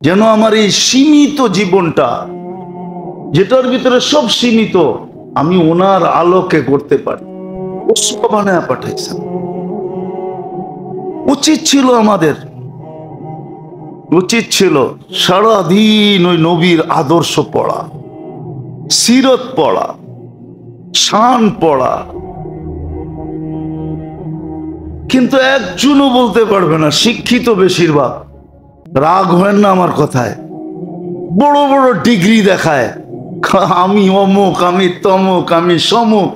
যেন আমার এই সীমিত জীবনটা, যেটার ভিতরে সব সীমিত, আমি ওনার আলোকে করতে পারি। ও সব বানায় পাঠাইছেন। উচিত ছিল আমাদের, উচিত ছিল সারাদিন ওই নবীর আদর্শ পড়া, সিরত পড়া, শান পড়া, কিন্তু একজনও বলতে পারবে না। শিক্ষিত বেশিরভাগ, রাগ হয় না আমার কথায়, বড় বড় ডিগ্রি দেখায়, আমি অমুক, আমি তমুক, আমি সমুক।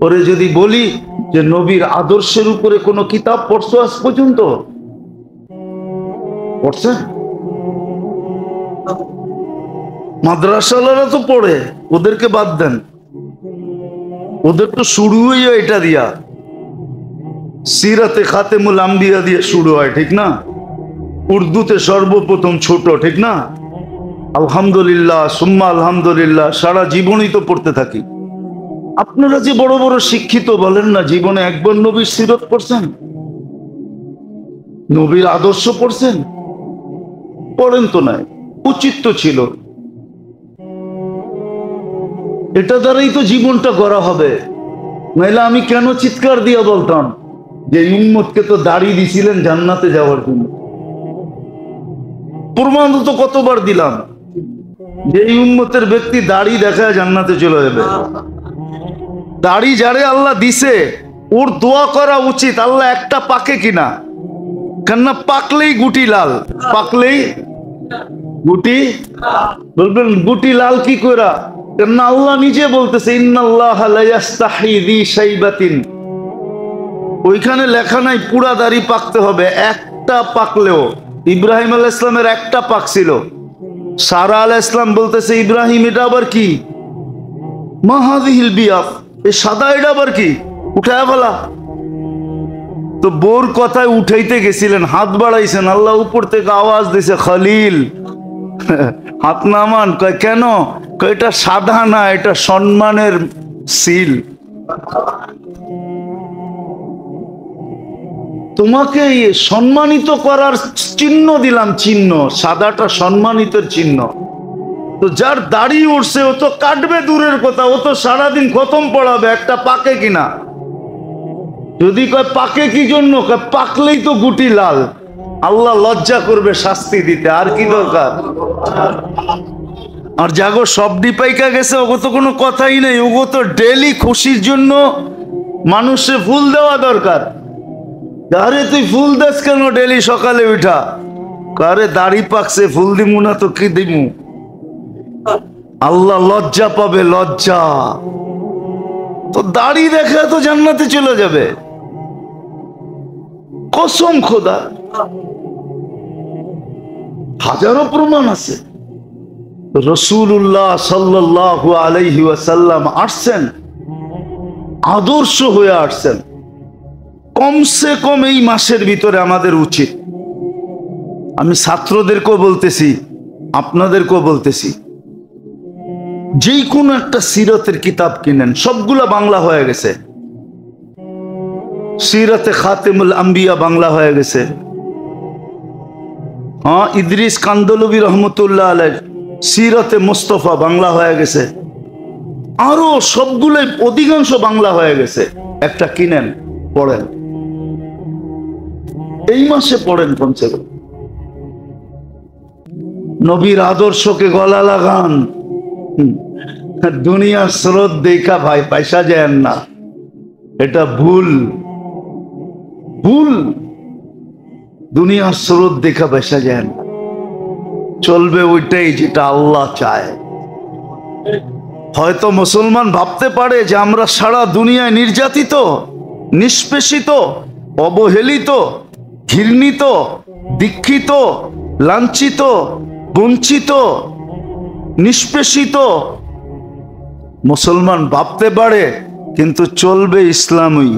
ওরে যদি বলি যে নবীর আদর্শের উপরে কোনো কিতাব পড়ছো আজ পর্যন্ত? পড়ছে? মাদ্রাসাওয়ালারা তো পড়ে, ওদেরকে বাদ দেন। ওদের তো শুরু হইয়া এটা দিয়া, সিরাতে খাতেমুল আম্বিয়া দিয়ে শুরু হয়, ঠিক না? উর্দুতে সর্বপ্রথম ছোট, ঠিক না? আলহামদুলিল্লাহ সুম্মা আলহামদুলিল্লাহ, সারা জীবনই তো পড়তে থাকি। আপনারা যে বড় বড় শিক্ষিত, বলেন না জীবনে একবার নবীর সিরত পড়ছেন? নবীর আদর্শ পড়ছেন? পড়েন তো নাই। উচিত তো ছিল। এটা দ্বারাই তো জীবনটা গড়া হবে। নাইলে আমি কেন চিৎকার দিয়ে বলতাম যে উম্মতকে তো দাড়ি দিছিলেন জান্নাতে যাওয়ার জন্য? প্রমাণ তো কতবার দিলাম যে এই উম্মতের ব্যক্তি দাড়ি দেখায় জান্নাতে চলে যাবে। দাড়ি যারে আল্লাহ দিছে ওর দোয়া করা উচিত, আল্লাহ একটা পাকে কিনা। কেননা পাকলেই গুটি লাল, পাকলেই গুটি, বলবেন গুটি লাল কি করা? কেননা আল্লাহ নিজে বলতেছে ইন্নাল্লাহা লা ইস্তাহি যি শাইবাতিন। ওইখানে লেখা নাই পুরা দাড়ি পাকতে হবে, একটা পাকলেও। ইব্রাহিম আলাইহিস সালামের একটা পাক ছিল। সারা আলাইহিস সালাম বলতেছে ইব্রাহিম এটা আবার কি? মা হাযিহিল বিয়াদ, এই সাদা এটা আবার কি? উঠায় ফেলা। তো বোর কথায় উঠাইতে গেছিলেন, হাত বাড়াইছেন, আল্লাহ উপর থেকে আওয়াজ দিছে খলিল হাত নামান। কয় কেন? কয় এটা সাদা না, এটা সম্মানের সিল। তোমাকে সম্মানিত করার চিহ্ন দিলাম, চিহ্ন। সাদাটা সম্মানিতের চিহ্ন। তো যার দাড়ি উঠছে ও তো কাটবে দূরের কথা, ও তো সারাদিন খতম পড়াবে, একটা পাকে কিনা। যদি কয় পাকে কি জন্য? কয় পাকলেই তো গুটি লাল, আল্লাহ লজ্জা করবে শাস্তি দিতে, আর কি দরকার? আর জাগো সবডি পাইকা গেছে, ওগো তো কোনো কথাই নেই। ওগো তো ডেলি খুশির জন্য মানুষে ফুল দেওয়া দরকার। আরে তুই ফুল দেস কেন ডেলি সকালে উঠা? আরে দাড়ি পাকছে, ফুল দিমু না তো কি দিমু? আল্লাহ লজ্জা পাবে, লজ্জা। তো দাড়ি দেখে তো জান্নাতে চলে যাবে, কসম খোদা। হাজারো প্রমাণ আছে। রাসূলুল্লাহ সাল্লাল্লাহু আলাইহি ওয়াসাল্লাম আসছেন, আদর্শ হয়ে আসছেন। কমসে কম এই মাসের ভিতরে আমাদের উচিত, আমি ছাত্রদেরকেও বলতেছি, আপনাদেরকেও বলতেছি, যেই কোনো একটা সিরতের কিতাব কিনেন। সবগুলা বাংলা হয়ে গেছে। সিরাতে খাতেমুল আম্বিয়া বাংলা হয়ে গেছে। হ্যাঁ, ইদ্রিস কান্দলবী রহমতুল্লাহ আলাইহ সিরাতে মুস্তফা বাংলা হয়ে গেছে। আরো সবগুলোই অধিকাংশ বাংলা হয়ে গেছে। একটা কিনেন, পড়েন। এই মাসে পড়েন কমসে কম। নবীর আদর্শকে গলা লাগান। দুনিয়ার স্রোত দেখা ভাই পয়সা যায় না, এটা ভুল, ভুল। দুনিয়ার স্রোত দেখা পয়সা যায় না। চলবে ওইটাই যেটা আল্লাহ চায়। হয়তো মুসলমান ভাবতে পারে যে আমরা সারা দুনিয়ায় নির্যাতিত, নিষ্পেষিত, অবহেলিত, ঘৃণিত, দীক্ষিত, লাঞ্ছিত, বঞ্চিত, নিষ্পেষিত। মুসলমান ভাবতে পারে, কিন্তু চলবে ইসলামই,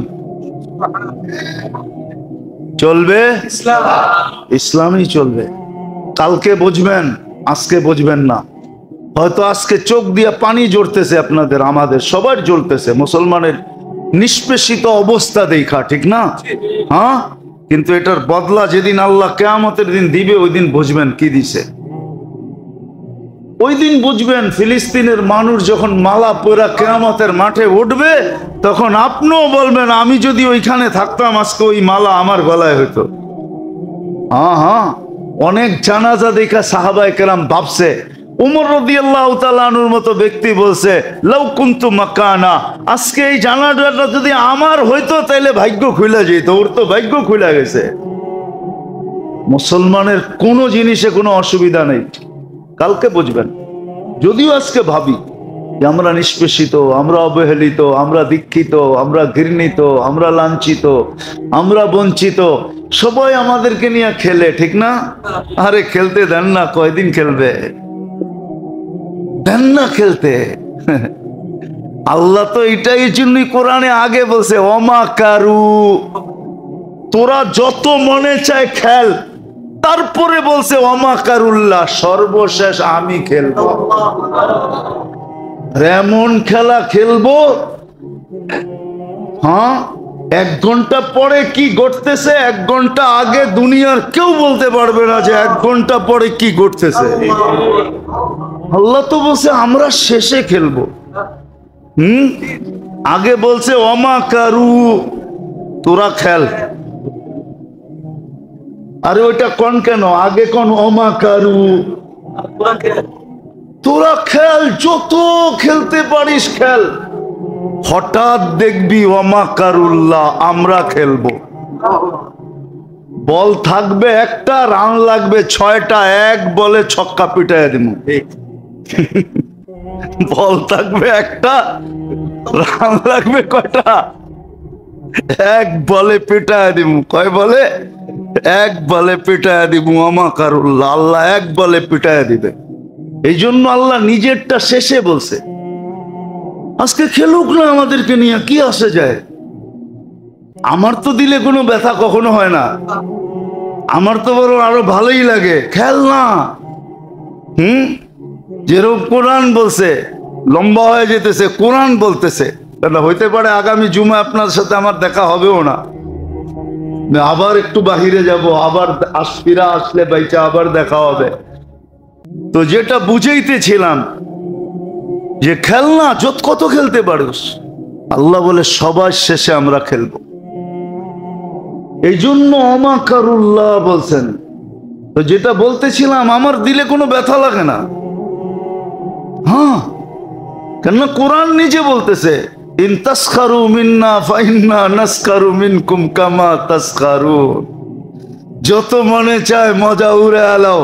চলবে ইসলামই চলবে। কালকে বুঝবেন, আজকে বুঝবেন না। হয়তো আজকে চোখ দিয়ে পানি জ্বলতেছে আপনাদের, আমাদের সবার জ্বলতেছে মুসলমানের নিষ্পেষিত অবস্থা দেখা, ঠিক না? হ্যাঁ, কিন্তু এটার বদলা যেদিন আল্লাহ কিয়ামতের দিন দিবে, ওই দিন বুঝবেন কি দিছে। ওই দিন বুঝবেন ফিলিস্তিনের মানুষ যখন মালা পরা কিয়ামতের মাঠে উঠবে, তখন আপনিও বলবেন আমি যদি ওইখানে থাকতাম আজকে ওই মালা আমার গলায় হইতো। হ্যাঁ হ্যাঁ, অনেক জানাজা দেখা সাহাবায়ে কেরাম ভাবছে, উমর রাদিয়াল্লাহু তাআলা আনহুর মতো ব্যক্তি বলছে লাউ কুনতু মাকানা, আজকে এই জানাজাটা যদি আমার হইতো তাহলে ভাগ্য খুলে যেত। ওর তো ভাগ্য খুলে গেছে। মুসলমানের কোনো জিনিসে কোনো অসুবিধা নেই, কালকে বুঝবেন। যদিও আজকে ভাবি যে আমরা নিষ্পেষিত, আমরা অবহেলিত, আমরা দীক্ষিত, আমরা ঘৃণিত, আমরা লাঞ্ছিত, আমরা বঞ্চিত, সবাই আমাদেরকে নিয়ে খেলে, ঠিক না? আরে খেলতে দেন না, কয়দিন খেলবে? দেন না খেলতে। আল্লাহ তো এটাই জন্যই কোরআনে আগে বলছে ওমা কারু, তোরা যত মনে চায় খেল, তারপরে বলছে ওমা কারুল্লাহ, সর্বশেষ আমি খেলবো। এমন খেলা খেলবো, হ্যাঁ, 1 ঘন্টা পরে কি ঘটতেছে 1 ঘন্টা আগে দুনিয়ার কেউ বলতে পারবে না যে 1 ঘন্টা পরে কি ঘটতেছে। আল্লাহ তো বলছে আমরা শেষে খেলবো। আগে বলছে ওমা কারু, তোরা খেল। আরে ওইটা কোন কেন, আগে কোন ওমা কারু, তোরা খেল, যত খেলতে পারিস খেল। হঠাৎ দেখবি ওমা কারুল্লাহ, আমরা খেলবো। বল থাকবে একটা, রান লাগবে 6টা, 1 বলে ছক্কা পিটায় দিব। বল থাকবে একটা, রান লাগবে কয়টা? 1 বলে পিটায় দিব। কয় বলে? 1 বলে পিটায় দিব। ওমা কারুল্লাহ, আল্লাহ 1 বলে পিটায় দিবে। এই জন্য আল্লাহ নিজেরটা শেষে বলছে। আজকে খেলুক না আমাদেরকে নিয়ে, কি আসে যায়? আমার তো দিলে কোনো ব্যথা কখনো হয় না, আমার তো বরং আরো ভালোই লাগে। খেল না। যেরকম কোরআন বলছে, লম্বা হয়ে যেতেছে, কোরআন বলতেছে, হইতে পারে আগামী জুমা আপনার সাথে আমার দেখা হবেও না, আবার একটু বাহিরে যাব, আবার ফিরা আসলে বাইচা আবার দেখা হবে। তো যেটা বুঝাইতেছিলাম যে খেল না, কত খেলতে পারিস। আল্লাহ বলে সবার শেষে আমরা খেলবো। এই জন্য ওমা কারুল্লাহ বলছেন। তো যেটা বলতেছিলাম, আমার দিলে কোনো ব্যথা লাগে না। হ্যাঁ, কেননা কোরআন নিজে বলতেছে ইন তাসখারু মিন্না ফাইন্না নাসখারু মিনকুম কামা তাসখারুন। যত মনে চায় মজা উড়ে আলাও,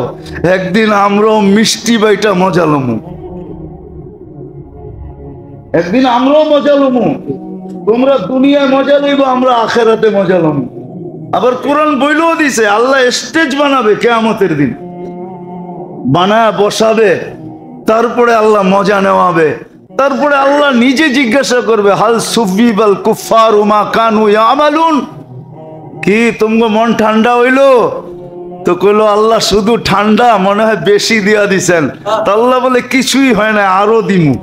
একদিন আমরাও মিষ্টি বাইটা মজা লমু। একদিন আমরাও মজা লমু। তোমরা দুনিয়ায় মজা লইব, আমরা আখেরাতে মজা লমু। আবার কোরআন বইলেও দিছে আল্লাহ স্টেজ বানাবে কিয়ামতের দিন, বানায় বসাবে, তারপরে আল্লাহ মজা নেওয়াবে। তারপরে আল্লাহ নিজে জিজ্ঞাসা করবে হাল সুফিবাল কুফারু মা কানু ইয়ামালুন, কি তোমার মন ঠান্ডা হইলো? তো কইলো আল্লাহ শুধু ঠান্ডা, মনে হয় বেশি দিয়া দিছেন। তো আল্লাহ বলে কিছুই হয় না, আরো দিমু,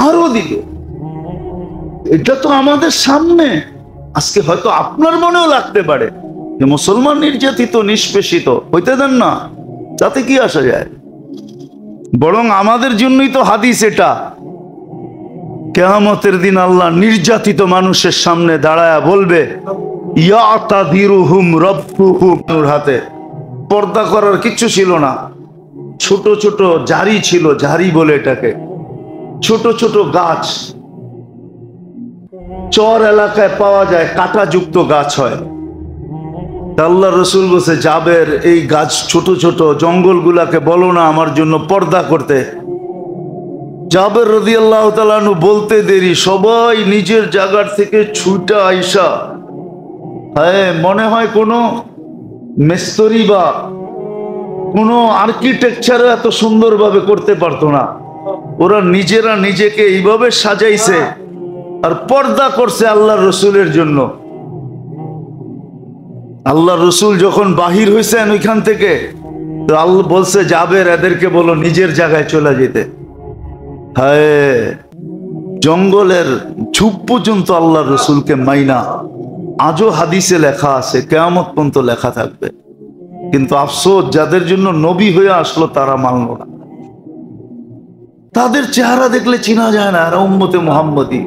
আরো দিব। এটা তো আমাদের সামনে। আজকে হয়তো আপনার মনেও লাগতে পারে যে মুসলমান নির্যাতিত, নিষ্পেষিত, হইতে দেন না, তাতে কি আসা যায়? বরং আমাদের জন্যই তো হাদিস এটা। কিয়ামতের দিন আল্লাহ নির্যাতিত মানুষের সামনে দাঁড়ায়া বলবে ইয়াতাদিরুহুম রাব্বুহুম, হাতে পর্দা করার কিচ্ছু ছিল না, ছোট ছোট জারি ছিল, জারি বলে এটাকে, ছোট ছোট গাছ, চর এলাকায় পাওয়া যায়, কাঁটাযুক্ত গাছ হয়। আল্লাহ রসুল বলছে জাবের, এই গাছ ছোট ছোট জঙ্গলগুলাকে বলো না আমার জন্য পর্দা করতে। জাবের রাদিয়াল্লাহু তাআলা আনহু বলতে দেরি, সবাই নিজের জায়গার থেকে ছুটা আইসা, হ্যাঁ, মনে হয় কোনো মিস্ত্রি বা কোনো আর্কিটেকচার এত সুন্দরভাবে করতে পারতো না। ওরা নিজেরা নিজেকে এইভাবে সাজাইছে আর পর্দা করছে আল্লাহর রসুলের জন্য। আল্লাহ রসুল যখন বাহির হয়েছেন ওইখান থেকে, তো আল্লাহ বলছে জাবের এদেরকে বলো নিজের জায়গায় চলে যেতে। হ্যাঁ, জঙ্গলের ঝুপ পর্যন্ত আল্লাহ রসুলকে মাইনা। আজও হাদিসে লেখা আছে, কিয়ামত পর্যন্ত লেখা থাকবে। কিন্তু আফসোস, যাদের জন্য নবী হয়ে আসলো তারা মানল না। তাদের চেহারা দেখলে চিনা যায় না এরা উম্মতে মুহাম্মদী,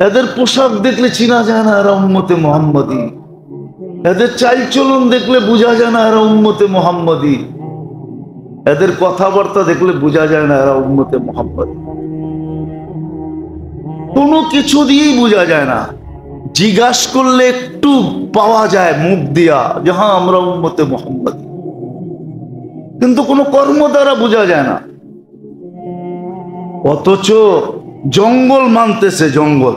এদের পোশাক দেখলে চিনা যায় না এরা উম্মতে মুহাম্মদী, এদের চালচলন দেখলে বোঝা যায় না এরা উম্মতে মুহাম্মদী, এদের কথাবার্তা দেখলে বোঝা যায় না এরা উম্মতে মুহাম্মদী। কোনো কিছু দিয়েই বোঝা যায় না, জিজ্ঞাসা করলে একটু পাওয়া যায় মুখ দিয়া যে হ্যাঁ আমরা উম্মতে মুহাম্মদী, কিন্তু কোনো কর্ম দ্বারা বোঝা যায় না। অথচ জঙ্গল মানতেছে, জঙ্গল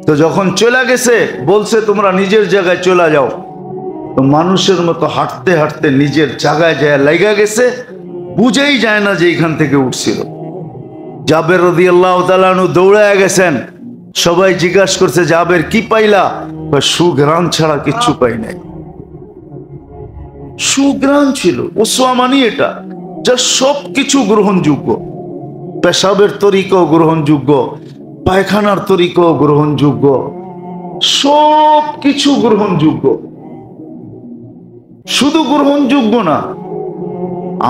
তো যখন চলে গেছে বলছে তোমরা নিজের জায়গায় চলে যাও, তো মানুষের মতো হাঁটতে হাঁটতে নিজের জায়গায় যায় লাগা গেছে, বুঝেই যায় না যে এখান থেকে উঠছিল। জাবের রাদিয়াল্লাহু তাআলা আনহু দৌড়ায় গেছেন, সবাই জিজ্ঞাসা করছে জাবের কি পাইলা? সুঘ্রাণ ছাড়া কিচ্ছু পাই নাই। সুঘ্রাণ ছিল, ওসমানি এটা, যা সবকিছু গ্রহণযোগ্য, পেশাবের তরিকাও গ্রহণযোগ্য, পায়খানার তরিকাও গ্রহণযোগ্য, সব কিছু গ্রহণযোগ্য। শুধু গ্রহণযোগ্য না,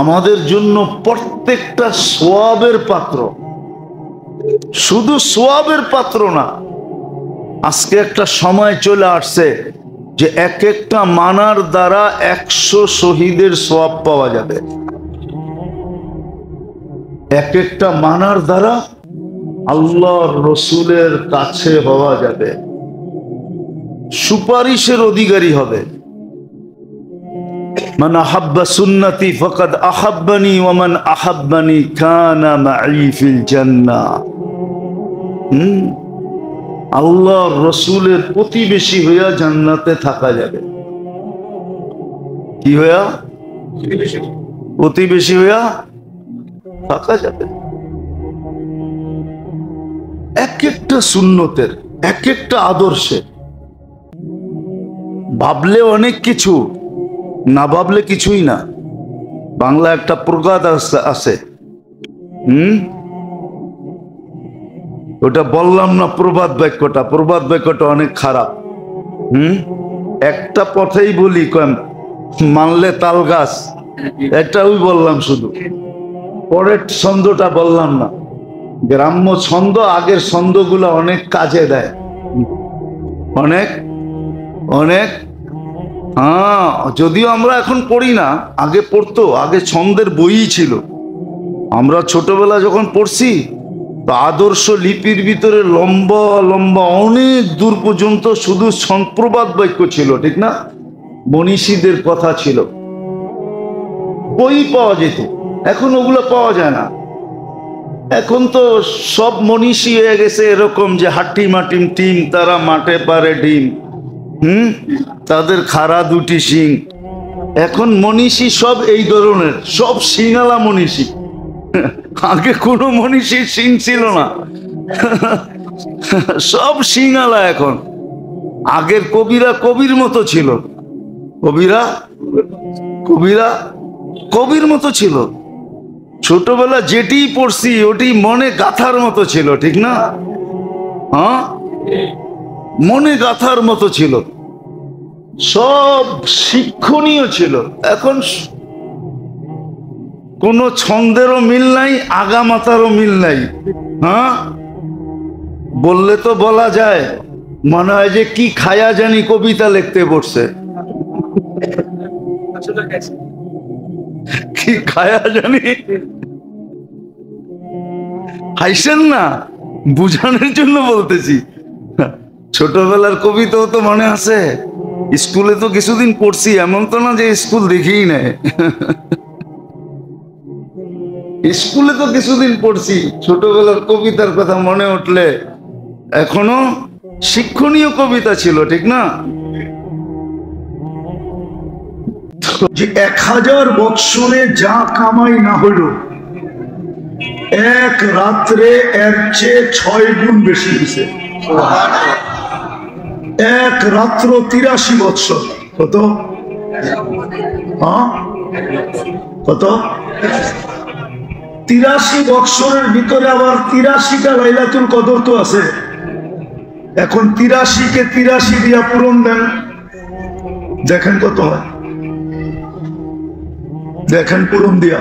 আমাদের জন্য প্রত্যেকটা সোয়াবের পাত্র। শুধু সোয়াবের পাত্র না, আজকে একটা সময় চলে আসছে যে এক একটা মানার দ্বারা 100 শহীদের সোয়াব পাওয়া যাবে। এক একটা মানার দ্বারা আল্লাহর রসুলের কাছে হওয়া যাবে, সুপারিশের অধিকারী হবে। মান আহাব্বা সুন্নতি ফাকাদ আহাব্বানি ওয়া মান আহাব্বানি কানা মাই ফিল জান্নাহ। আল্লাহর রসুলের প্রতিবেশী হইয়া জান্নাতে থাকা যাবে। কি হইয়া? প্রতিবেশী হইয়া থাকা যাবে। এক একটা সুন্নতের, এক একটা আদর্শে ভাবলে অনেক কিছু, না ভাবলে কিছুই না। বাংলা একটা প্রবাদ আছে, ওটা বললাম না, প্রবাদ বাক্যটা, প্রবাদ বাক্যটা অনেক খারাপ। একটা পথেই বলি, মানলে তাল গাছ, এটাই বললাম শুধু, পরের ছন্দটা বললাম না। গ্রাম্য ছন্দ, আগের ছন্দগুলো অনেক কাজে দেয়, অনেক অনেক। হ্যাঁ, যদিও আমরা এখন পড়ি না, আগে পড়তো, আগে ছন্দের বইই ছিল। আমরা ছোটবেলা যখন পড়ছি, তো আদর্শ লিপির ভিতরে লম্বা লম্বা অনেক দূর পর্যন্ত শুধু প্রবাদ বাক্য ছিল, ঠিক না? মনীষীদের কথা ছিল, বই পাওয়া যেত। এখন ওগুলো পাওয়া যায় না। এখন তো সব মনীষী হয়ে গেছে এরকম যে হাট্টি মাটিম টিম, তারা মাঠে পারে ডিম, তাদের খাড়া দুটি শিং। এখন মনীষী সব এই ধরনের, সব শিঙালা মনীষী। আগে কোনো মনীষীর শিং ছিল না, সব শিঙালা এখন। আগের কবিরা কবির মতো ছিল, কবিরা কবিরা কবির মতো ছিল। ছোটবেলা যেটি পড়ছি ওটি মনে গাথার মতো ছিল, ঠিক না? হ্যাঁ, মনে গাথার মতো ছিল, সব শিক্ষণীয় ছিল। এখন কোন ছন্দেরও মিল নাই, আগামাতারও মিল নাই। হ্যাঁ, বললে তো বলা যায়, মনে হয় যে কি খায়া জানি কবিতা লিখতে বসছে। কি খায়া জানি, হাইসেন না, বুঝানোর জন্য বলতেছি। ছোটবেলার কবিতাও তো মনে আছে, স্কুলে তো কিছুদিন পড়ছি, এমন তো না যে স্কুল দেখিই নেয়। স্কুলে তো কিছুদিন পড়ছি, ছোটবেলার কবিতার কথা মনে উঠলে এখনো শিক্ষণীয় কবিতা ছিল, ঠিক না? যে 1000 বৎসরে যা কামাই না হলো, এক রাত্রে এর চেয়ে 6 গুণ বেশি হয়েছে। এক রাত্র 83 বৎসর, কত? কত? 83 বৎসরের ভিতরে আবার 83টা লাইলাতুল কদর তো আছে। এখন 83 কে 83 দিয়া পূরণ দেন, দেখেন কত হয়। দেখেন পূরণ দিয়া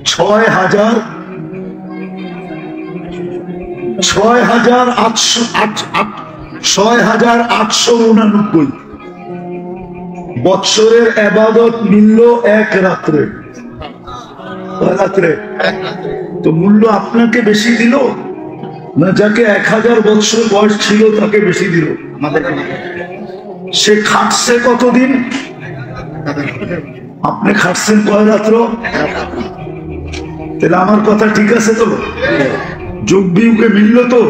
6,889 বৎসরের ইবাদত মিলল এক রাত্রে। তো মূল্য আপনাকে বেশি দিল না যাকে 1000 বৎসর বয়স ছিল তাকে বেশি দিল? সে খাটছে কতদিন? আপনি খাটছেন কয় রাত্র? তাহলে আমার কথা ঠিক আছে তো? যোগ বিয়োগে মিলল তো?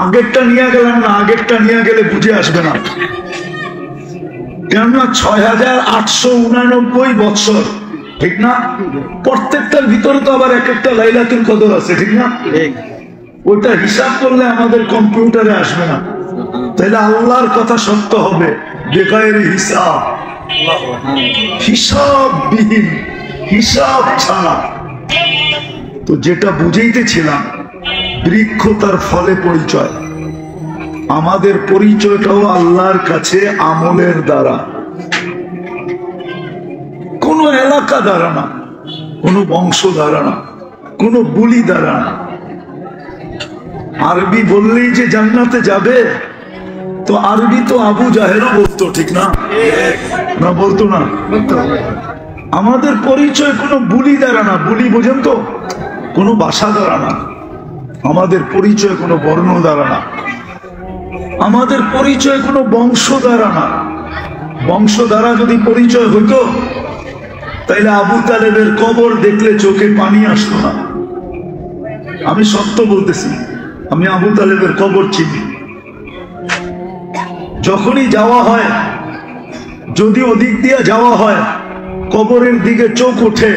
আগেরটা নিয়ে গেলাম না, আগেরটা নিয়ে গেলে বুঝে আসবে না। কেননা 6,889 বৎসর, ঠিক না? প্রত্যেকটার ভিতরে তো আবার এক একটা লাইলাতুল কদর আছে, ঠিক না? ওইটা হিসাব করলে আমাদের কম্পিউটারে আসবে না। তাহলে আল্লাহর কথা সত্য হবে, বেকায়ের হিসাব, হিসাববিহীন, হিসাব ছাড়া। তো যেটা বুঝাইতেছিলাম, বৃক্ষ তার ফলে পরিচয়। আমাদের পরিচয়টাও আল্লাহর কাছে আমলের দ্বারা, কোন এলাকা দ্বারা না, কোন বংশ দ্বারা না, কোন বুলি দ্বারা না। আরবি বললেই যে জান্নাতে যাবে, তো আরবি তো আবু জাহেলও বলতো, ঠিক না? না বলতো না? আমাদের পরিচয় কোনো বুলি দ্বারা না, বুলি বোঝেন তো, কোনো ভাষা দ্বারা না। আমাদের পরিচয় কোনো বর্ণ দ্বারা না, আমাদের পরিচয় কোনো বংশ দ্বারা না। বংশ দ্বারা যদি পরিচয় হইতো তাইলে আবু তালেবের কবর দেখলে চোখে পানি আসতো না। আমি সত্য বলতেছি, আমি আবু তালেবের কবর চিনি। যখনই যাওয়া হয়, যদি ওদিক দিয়ে যাওয়া হয়, কবরের দিকে চোখ ওঠে,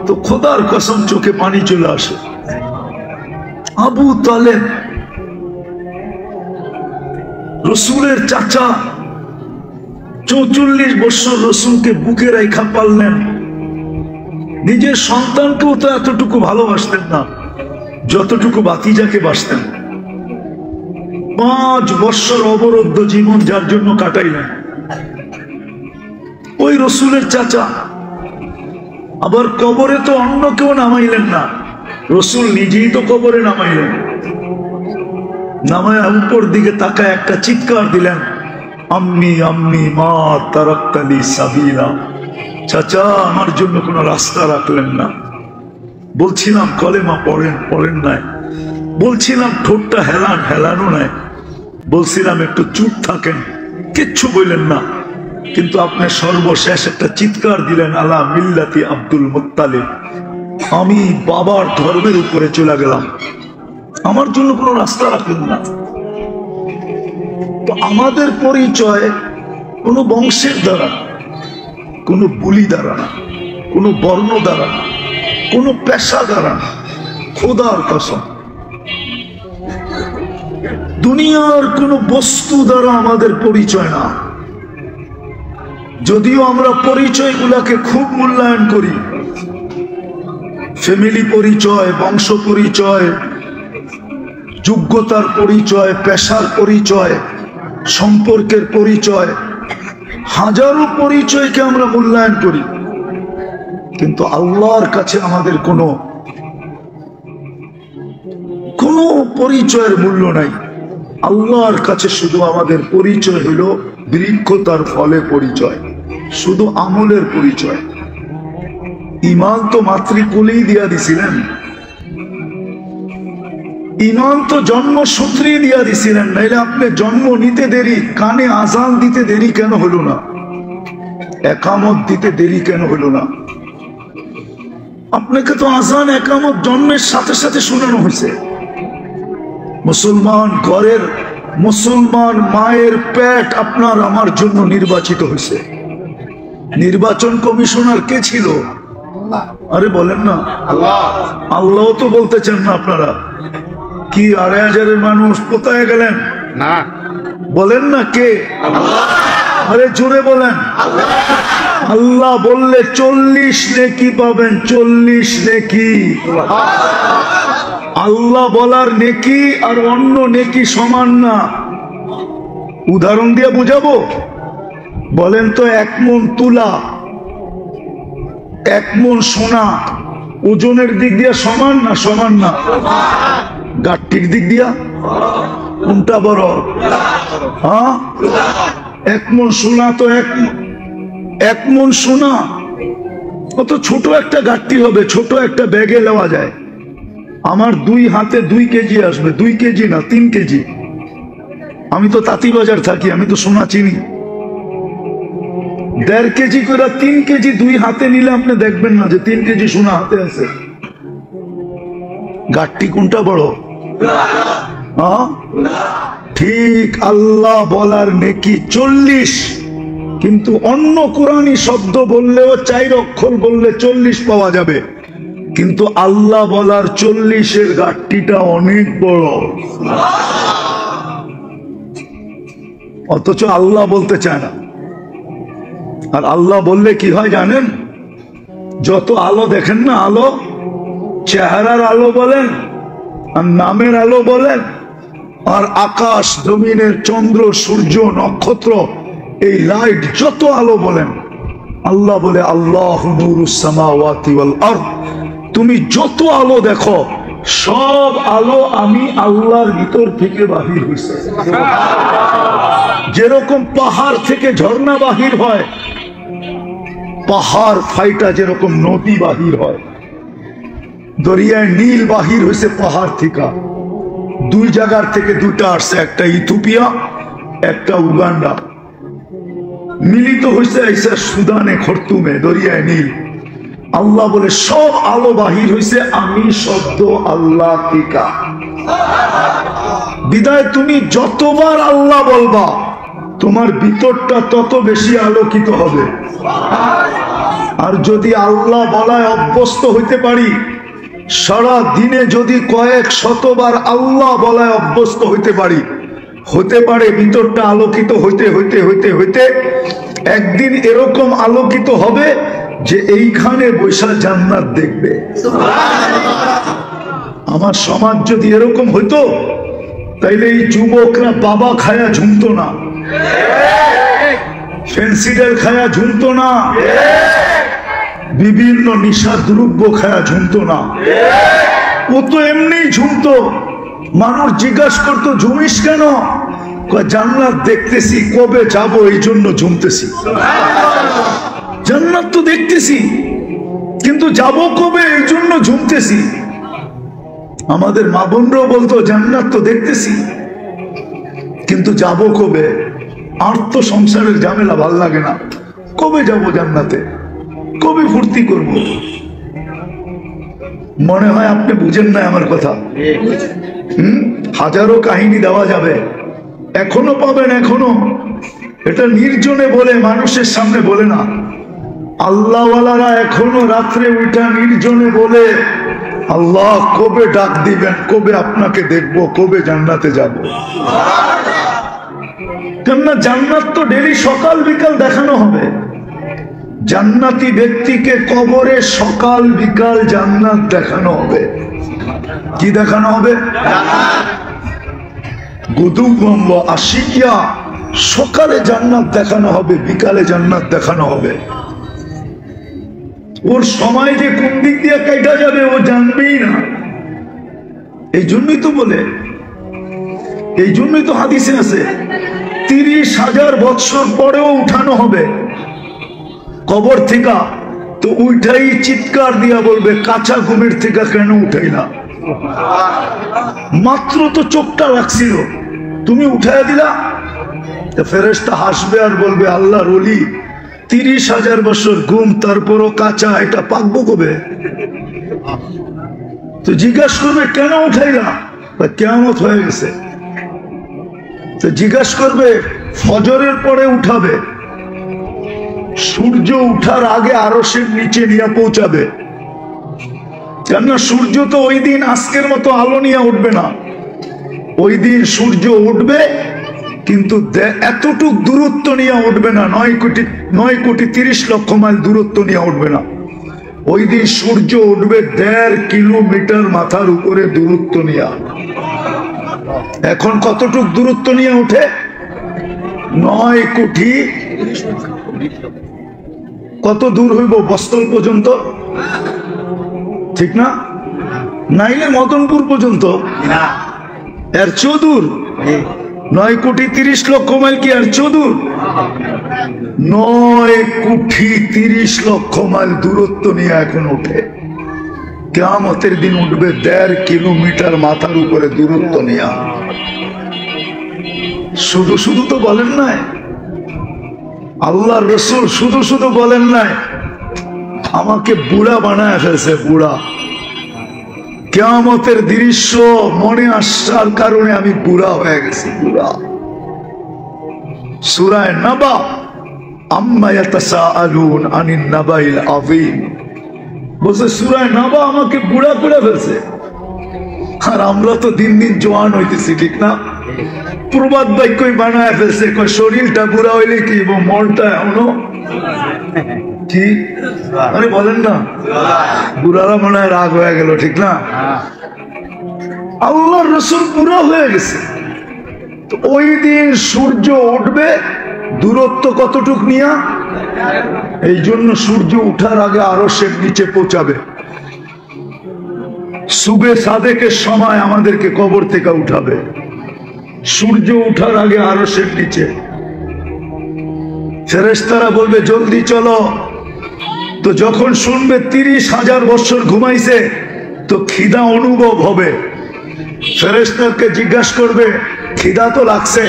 তো খোদার কসম চোখে পানি চলে আসে। আবু তালেব রসুলের চাচা, 44 বছর রসুলকে বুকে রাখা পারলেন। নিজের সন্তানকেও তো এতটুকু ভালোবাসতেন না যতটুকু ভাতিজাকে বাসতেন। 5 বছর অবরুদ্ধ জীবন যার জন্য কাটাইলেন ওই রসুলের চাচা। আবার কবরে তো অন্য কেউ নামাইলেন না, রসুল নিজেই তো কবরে নামাইলেন। নামায় উপর দিকে তাকায় একটা চিৎকার দিলেন, আম্মি আম্মি মা তারাক্তালি সাবিলা। চাচা আমার জন্য কোনো রাস্তা রাখলেন না। বলছিলাম কলেমা পড়েন, পড়েন নাই। বলছিলাম ঠোঁটটা হেলান, হেলানো নাই। বলছিলাম একটু চুপ থাকেন, কিচ্ছু বললেন না। কিন্তু আপনি সর্বশেষ একটা চিৎকার দিলেন, আলা মিল্লাতি আব্দুল মুত্তালিব। আমি বাবার ধর্মের উপরে চলে গেলাম, আমার জন্য কোনো রাস্তা রাখলেন না। তো আমাদের পরিচয় কোনো বংশের দ্বারা, কোনো বুলি দ্বারা না, কোনো বর্ণ দ্বারা না, কোনো পেশা দ্বারা না। খোদার কসম, দুনিয়ার কোনো বস্তু দ্বারা আমাদের পরিচয় না। যদিও আমরা পরিচয়গুলোকে খুব মূল্যায়ন করি, ফ্যামিলি পরিচয়, বংশ পরিচয়, যোগ্যতার পরিচয়, পেশার পরিচয়, সম্পর্কের পরিচয়, হাজারো পরিচয়কে আমরা মূল্যায়ন করি। কিন্তু আল্লাহর কাছে আমাদের কোনো পরিচয়ের মূল্য নাই। আল্লাহর কাছে শুধু আমাদের পরিচয় হলো বৃক্ষ তার ফলে পরিচয়, শুধু আমলের পরিচয়। ইমান তো মাতৃকুলেই দিয়া দিছিলেন, ইমান তো জন্মসূত্রেই দিয়া দিছিলেন। নাইলে আপনি জন্ম নিতে দেরি, কানে আজান দিতে দেরি কেন হলো না? একামত দিতে দেরি কেন হলো না? আপনাকে তো আজান একামত জন্মের সাথে সাথে শোনানো হয়েছে। মুসলমান ঘরের, মুসলমান মায়ের পেট আপনার আমার জন্য নির্বাচিত হয়েছে। নির্বাচন কমিশনার কে ছিল? আরে বলেন না, আল্লাহ তো বলতেছেন না আপনারা। কি 2,500 মানুষ কোথায় গেলেন? না বলেন না কে? আরে জোরে বলেন। আল্লাহ বললে 40 নেকি পাবেন, 40 নেকি। আল্লাহ বলার নেকি আর অন্য নেকি সমান না। উদাহরণ দিয়ে বুঝাবো, বলেন তো 1 মণ তুলা 1 মণ সোনা ওজনের দিক দিয়ে সমান না? সমান না। গাঠটির দিক দিয়া কোনটা বড়? হ্যাঁ, 1 মণ সোনা তো 1 মণ সোনা কত ছোট একটা গাঠটি হবে, ছোট একটা ব্যাগে নেওয়া যায়। আমার 2 হাতে 2 কেজি আসবে, 2 কেজি না 3 কেজি। আমি তো তাঁতিবাজার থাকি, আমি তো সোনা চিনি। 1.5 কেজি করে 3 কেজি 2 হাতে নিলে আপনি দেখবেন না যে 3 কেজি সোনা হাতে আছে। গাঠটি কোনটা বড়? ঠিক আল্লাহ বলার নেকি 40, কিন্তু অন্য কোরআনী শব্দ বললেও 4 অক্ষর বললে 40 পাওয়া যাবে, কিন্তু আল্লাহ বলার 40-এর গাঠটিটা অনেক বড়। অথচ আল্লাহ বলতে চায় না। আর আল্লাহ বললে কি হয় জানেন? যত আলো দেখেন না, আলো, চেহারার আলো বলেন আর নামের আলো বলেন, আর আকাশ জমিনের চন্দ্র সূর্য নক্ষত্র এই লাইট যত আলো বলেন, আল্লাহ বলে আল্লাহু নূরুস সামাওয়াতি ওয়াল আরদ, তুমি যত আলো দেখো সব আলো আমি আল্লাহর ভিতর থেকে বাহির হইছে। যেরকম পাহাড় থেকে ঝর্ণা বাহির হয়, পাহাড় ফাইটা যেরকম নদী বাহির হয়, দরিয়ায় নীল বাহির হয়েছে পাহাড় থেকে। 2 জায়গার থেকে 2টা আসছে, একটা ইথিওপিয়া একটা উগান্ডা, মিলিত হয়েছে এসে সুদানে খর্তুমে দরিয়ায় নীল। আল্লাহ বলে সব আলো বাহির হয়েছে আমি শব্দ আল্লাহ টিকা। বিদায় তুমি যতবার আল্লাহ বলবা তোমার ভিতরটা তত বেশি আলোকিত হবে। আর যদি আল্লাহ বলায় অভ্যস্ত হইতে পারি, সারা দিনে যদি কয়েক শতবার আল্লাহ বলায় অভ্যস্ত হইতে পারি, হতে পারে ভিতরটা আলোকিত হইতে হইতে হইতে হইতে একদিন এরকম আলোকিত হবে যে এইখানে বৈশা জান্নাত দেখবে। আমার সমাজ যদি এরকম হইতো তাইলে এই যুবকরা বাবা খায়া ঝুমতো না, ফেন্সিডাল খায়া ঝুমতো না, বিভিন্ন নিশা দ্রব্য খায়া ঝুমতো না। ও তো এমনি ঝুমতো। মানুষ জিজ্ঞাসা করতো ঝুমিস কেন? জান্নাত দেখতেছি, কবে যাবো এই জন্য ঝুমতেছি। জান্নাত তো দেখতেছি কিন্তু যাবো কবে এই জন্য ঝুমতেছি। আমাদের মা বোনরাও বলতো জান্নাত তো দেখতেছি কিন্তু যাবো কবে? আর তো সংসারের ঝামেলা ভাল লাগে না, কবে যাব জান্নাতে, কবে ফুর্তি করব? মনে হয় আপনি বুঝেন না আমার কথা। হাজারো কাহিনী দেওয়া যাবে, এখনো পাবেন, এখনো। এটা নির্জনে বলে, মানুষের সামনে বলে না। আল্লাহওয়ালারা এখনো রাত্রে উঠা নির্জনে বলে আল্লাহ কবে ডাক দিবেন, কবে আপনাকে দেখব, কবে জান্নাতে যাব। কেননা জান্নাত তো ডেলি সকাল বিকাল দেখানো হবে। জান্নাতি ব্যক্তিকে কবরে সকাল বিকাল জান্নাত দেখানো হবে। কি দেখানো হবে? গুদুম আশিয়া, সকালে জান্নাত দেখানো হবে, বিকালে জান্নাত দেখানো হবে। ওর সময় যে কোন দিক দিয়ে কেটে যাবে ও জানবেই না। এই জন্যই তো বলে, এই জন্যই তো হাদিসে আছে 30,000 বৎসর পরেও উঠানো হবে কবর থেকে। তো উঠাই চিৎকার দিয়া বলবে কাঁচা ঘুমের থেকে কেন উঠাই না? মাত্র তো চোখটা রাখছিল, তুমি উঠাইয়া দিলা। ফেরেশতা হাসবে আর বলবে আল্লাহর ওলি 30,000 বছর ঘুম, তারপরও কাঁচা, এটা পাকবো কবে? তো জিজ্ঞাসা করবে কেন উঠাইলা? কিয়ামত হয়ে গেছে। তো জিজ্ঞাসা করবে ফজরের পরে উঠাবে, সূর্য উঠার আগে আরশের নিচে নিয়ে পৌঁছাবে। কেননা সূর্য তো ওই দিন আজকের মতো আলো নিয়ে উঠবে না। ওই দিন সূর্য উঠবে কিন্তু এতটুক দূরত্ব নিয়ে উঠবে না, 9,30,00,000 মাইল দূরত্ব নিয়ে উঠবে না। ওই দিন সূর্য উঠবে 1.5 কিলোমিটার মাথার উপরে দূরত্ব নিয়ে। এখন কতটুক দূরত্ব নিয়ে উঠে? 9 কোটি কত দূর হইব? বস্তল পর্যন্ত, ঠিক না? নাইলে মদনপুর পর্যন্ত, এর চেয়েও দূর। 9,30,00,000 মাইল কি আর চেয়েও দূর? 9,30,00,000 মাইল দূরত্ব নিয়ে এখন ওঠে। কিয়ামতের দিন উঠবে 1.5 কিলোমিটার মাথার উপরে দূরত্ব নিয়ে। শুধু শুধু তো বলেন নাই, আল্লাহর রাসূল শুধু শুধু বলেন নাই, আমাকে বুড়া বানায় ফেলছে, বুড়া। কিয়ামতের দৃশ্য মনে আসার কারণে আমি বুড়া হয়ে গেছি, বুড়া। সূরা নাবা, আম্মা ইয়াতাসাআলুন আনিন নাবাইল আযীম, বলছে সূরা নাবা আমাকে বুড়া করে ফেলছে। আর আমরা তো দিন দিন জওয়ান হইতেছি, ঠিক না? প্রবাদ বাক্যই বানায় ফেলছে, শরীরটা বুড়া হইলে কি মনটা এখনো ঠিক। আরে বলেন না, বুড়ারা মনে হয় রাগ হয়ে গেল, ঠিক না? আল্লাহর রাসূল বুড়া হয়ে গেছে। ওই দিন সূর্য উঠবে দূরত্ব কতটুক নিয়া? এই জন্য সূর্য উঠার আগে আরশের নিচে পৌঁছাবে। সুবে সাদেকের সময় আমাদেরকে কবর থেকে উঠাবে, সূর্য উঠার আগে আরশের নিচে। ফেরেশতারা বলবে জলদি চলো। তো যখন শুনবে 30,000 বছর ঘুমাইছে, তো খিদা অনুভব হবে। ফেরেশতাকে জিজ্ঞাসা করবে খিদা তো লাগছে।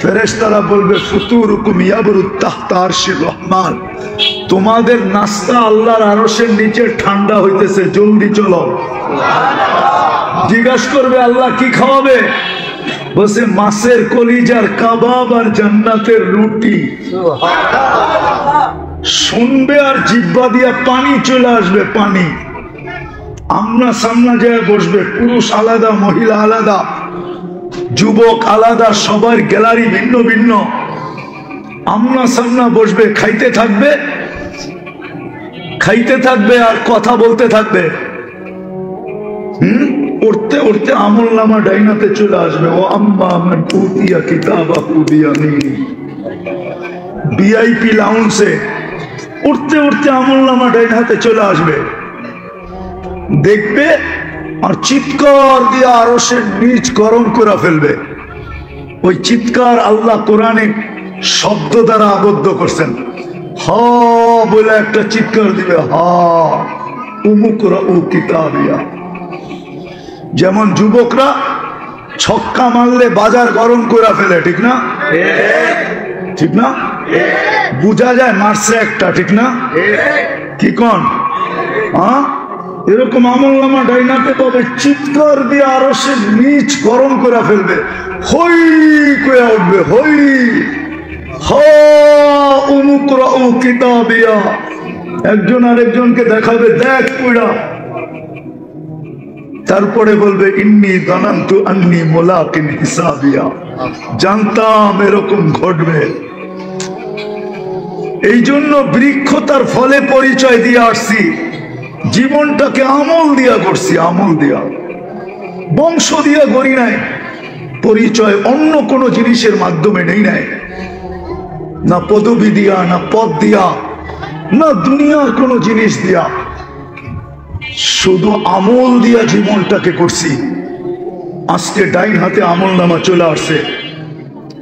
ফেরেশতারা বলবে ফুতুরুকুম ইয়াবরুত তাহতা আরশির রহমান, তোমাদের নাস্তা আল্লাহর আরশের নিচে ঠান্ডা হইতেছে, জলদি চলো। জিজ্ঞাসা করবে আল্লাহ কি খাওয়াবে? বলছে মাছের কলিজার কাবাব আর জান্নাতের রুটি। শুনবে আর জিহ্বা দিয়া পানি চলে আসবে, পানি। আমনা সামনা যায় বসবে, পুরুষ আলাদা, মহিলা আলাদা, যুবক আলাদা, সবার গ্যালারি ভিন্ন ভিন্ন। আমনা সামনা বসবে, খাইতে থাকবে, খাইতে থাকবে আর কথা বলতে থাকবে। উঠতে উঠতে আমল নামা ডাইনাতে চলে আসবে। ও আম্মা মান উতিয়া কিতাবাহু বিয়ামিনি, ভিআইপি লাউঞ্জে উঠতে উঠতে আমল নামা ডাইনাতে চলে আসবে। দেখবে আর চিৎকার দিয়ে আরশের নিচ গরম করে ফেলবে। ওই চিৎকার আল্লাহ কোরআনে শব্দ দ্বারা আবদ্ধ করছেন। হা বলে একটা চিৎকার দিবে, হা উমুকরাউ কিতাবিয়া। যেমন যুবকরা ছক্কা মারলে বাজার গরম করে ফেলে, ঠিক না? ঠিক না? বুঝা যায় মারছে একটা, ঠিক না? কি কোন? হ্যাঁ, এরকম আমল নামা ডাইনাতে তবে চিৎকার দিয়ে আরশের নিচ গরম করে ফেলবে, হই করে উঠবে, হই হা উমুকরাউ কিতাবিয়া। একজন আরেকজনকে দেখাবে, দেখ পুরা। তারপরে বলবে ইন্নী যানানতু আন্নী মুলাকিন হিসাবিয়া, জানতাম এরকম ঘটবে। এই জন্য বৃক্ষ তার ফলে পরিচয় দিয়ে আসছি, জীবনটাকে আমল দিয়া করছি, আমল দিয়া, বংশ দিয়া করি নাই। পরিচয় অন্য কোনো জিনিসের মাধ্যমে নেই নাই, না পদবি দিয়া, না পদ দিয়া, না দুনিয়ার কোনো জিনিস দিয়া, শুধু আমল দিয়া জীবনটাকে করছি। আজকে ডাইন হাতে আমল নামা চলে আসছে।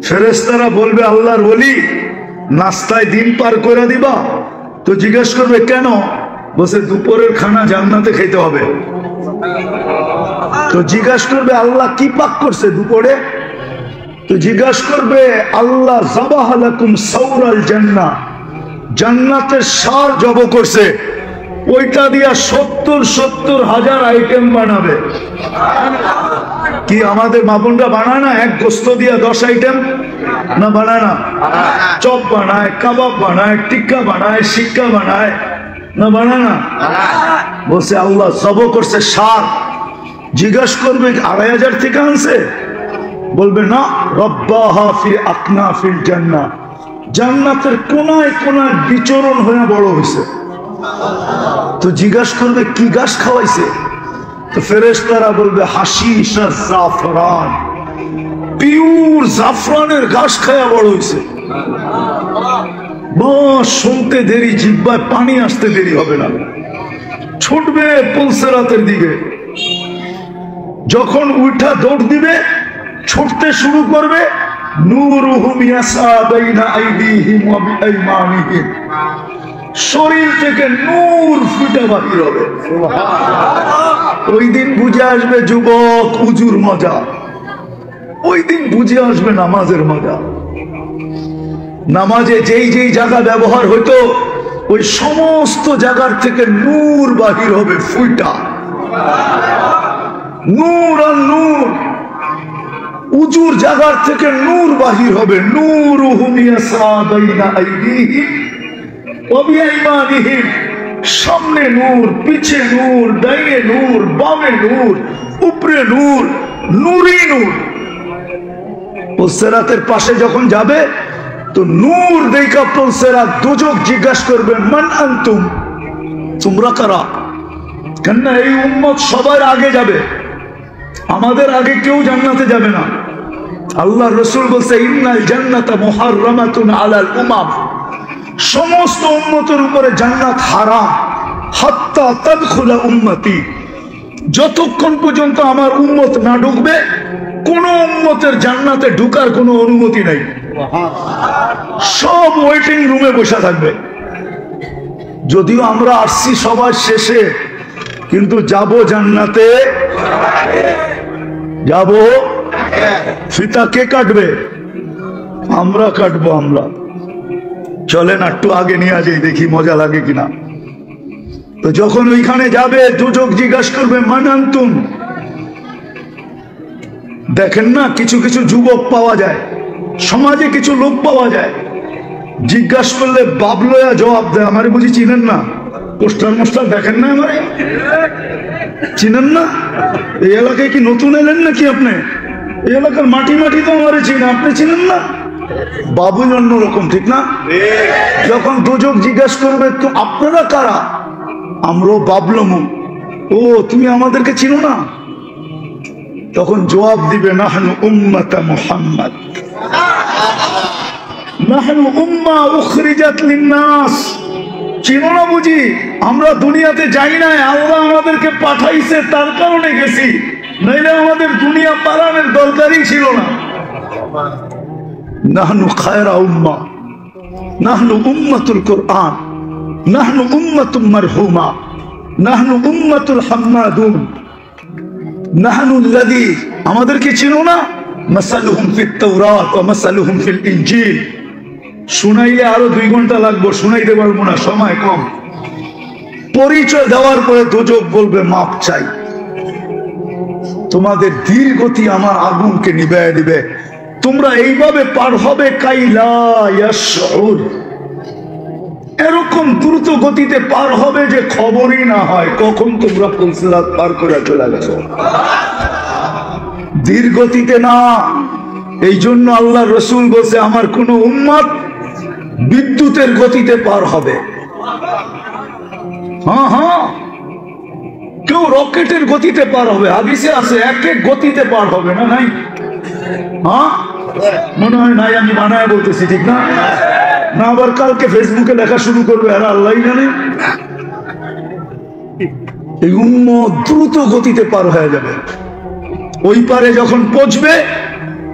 ফেরেশতারা বলবে আল্লাহর ওলি নাস্তায় দিন পার করে দিবা? তো জিজ্ঞেস করবে কেন? বসে দুপুরের খানা জান্নাতে খেতে হবে। তো জিজ্ঞাসা করবে আল্লাহ কি পাক করছে দুপুরে? তো জিজ্ঞাসা করবে আল্লাহ যাবাহা লাকুম সাওরাল জান্নাহ, জান্নাতের সার জব করছে, ওইটা দিয়া 70,000 আইটেম বানাবে। কি আমাদের মাপনরা বানায় না? এক গোস্ত দিয়া 10 আইটেম না বানায় না? চপ বানায়, কাবাব বানায়, টিক্কা বানায়, শিক্কা বানায়, না বানায় না? বলছে আল্লাহ জব করছে সার। জিজ্ঞাসা করবে 2,500 থেকে আনছে? বলবে না, রব্বাহা ফি আকনাফিল জান্নাহ, জান্নাতের কোনায় কোনায় বিচরণ হয়ে বড় হয়েছে। তো জিজ্ঞাসা করবে কি ঘাস খাওয়াইছে? তো ফেরেশতারা বলবে হাশিশ আর জাফরান, পিওর জাফরানের ঘাস খায়া বড় হয়েছে। বাস শুনতে দেরি, জিহ্বায় পানি আসতে দেরি হবে না, ছুটবে পুলসেরাতের দিকে। যখন উঠা দৌড় দিবে, ছুটতে শুরু করবে, নূরুহুম ইয়াসআ বাইনা আইদিহিম ওয়া বিআইমানিহিম, শরীর থেকে নূর ফুটে বাহির হবে। ওই দিন বুঝে আসবে যুবক উজুর মজা, ওই দিন বুঝে আসবে নামাজের মজা। নামাজে যেই যেই জায়গা ব্যবহার হইতো, ওই সমস্ত জায়গার থেকে নূর বাহির হবে ফুইটা, নূর আর নূর। উজুর জায়গার থেকে নূর বাহির হবে, নূরুহুম ইয়াসআ বাইনা আইদিহিম ওয়া বিআইমানিহিম, সামনে নূর, পিছে নূর, ডাইনে নূর, বামে নূর, উপরে নূর, নূরই নূর। পুলসেরাতের পাশে যখন যাবে তো নূর দেখা পুলসেরাত দুজক জিজ্ঞাসা করবে, মান আনতুম, তোমরা কারা? কেননা এই উম্মত সবার আগে যাবে, আমাদের আগে কেউ জান্নাতে যাবে না। আল্লাহ রসুল বলছে, ইন্নাল জান্নাতা মুহাররামাতুন আলাল উমাম, সমস্ত উম্মতের উপরে জান্নাত হারাম, হাত্তা তাদখুলা উম্মতি, যতক্ষণ পর্যন্ত আমার উম্মত না ঢুকবে কোন উম্মতের জান্নাতে ঢুকার কোনো অনুমতি নাই। সব ওয়েটিং রুমে বসে থাকবে। যদিও আমরা আসছি সবার শেষে, কিন্তু যাব জান্নাতে, যাব। ফিতা কে কাটবে? আমরা কাটবো। আমরা চলেন একটু আগে নিয়ে যাই, দেখি মজা লাগে কিনা। তো যখন ওইখানে যাবে, দুজক জিজ্ঞাসা করবে, মান আনতুম। দেখেন না, কিছু কিছু যুবক পাওয়া যায়, সমাজে কিছু লোক পাওয়া যায়, জিজ্ঞাসা করলে বাবলয়া জবাব দেয়, আমারে বুঝি চিনেন না? পোস্টার মোস্টার দেখেন না, আমারে চিনেন না? এই এলাকায় কি নতুন এলেন নাকি আপনি? এই এলাকার মাটি মাটি তো আমারে চিনে, আপনি চিনেন না? বাবুল অন্যরকম, ঠিক না? যখন দুজক জিজ্ঞাসা করবে, তো আপনারা কারা? আমরাও বাবলমু। ও, তুমি আমাদেরকে চিনো না? তখন জবাব দিবে, নাহনু উম্মাতা মুহাম্মদ, নাহনু উম্মাহ উখরিজাত লিন-নাস। চিনো না বুঝি? আমরা দুনিয়াতে যাই নাই, আল্লাহ আমাদেরকে পাঠাইছে, তার কারণে গেছি, নইলে আমাদের দুনিয়া পালানোর দরকারই ছিল না। নাহনু খায়রা উম্মাহ, নাহনু উম্মাতুল কুরআন, নাহনু উম্মাতুম মারহুমা, নাহনু উম্মাতুল হাম্মাদুন, নাহনু আল্লাযী, আমাদেরকে চিনো না? মাসালুহুম ফিত তাওরাত ওয়া মাসালুহুম ফিল ইনজিল। শুনাইলে আরো 2 ঘন্টা লাগবে, শুনাইতে পারবো না, সময় কম। পরিচয় দেওয়ার পরে দুজক বলবে, মাপ চাই। তোমাদের ধীর গতি আমার আগুনকে নিভাইয়া দিবে। তোমরা এইভাবে পার হবে, কাইলা ইয়াশউর, এরকম দ্রুত গতিতে পার হবে যে খবরই না হয় কখন তোমরা পুলসিরাত পার করে চলে গেছো। ধীর গতিতে না। এই জন্য আল্লাহ রসুল বলছে, আমার কোন উম্মত বিদ্যুতের গতিতে পার হবে। হ্যাঁ হ্যাঁ, কেউ রকেটের গতিতে পার হবে, হাদিসে আছে, এক এক গতিতে পার হবে না। নাই? হ্যাঁ, মনে হয় নাই, আমি বানায় বলতেছি, ঠিক না? না আবার কালকে ফেসবুকে লেখা শুরু করবে, আর আল্লাহ জানে। এই উম্মত দ্রুত গতিতে পার হয়ে যাবে। ওই পারে যখন পৌঁছবে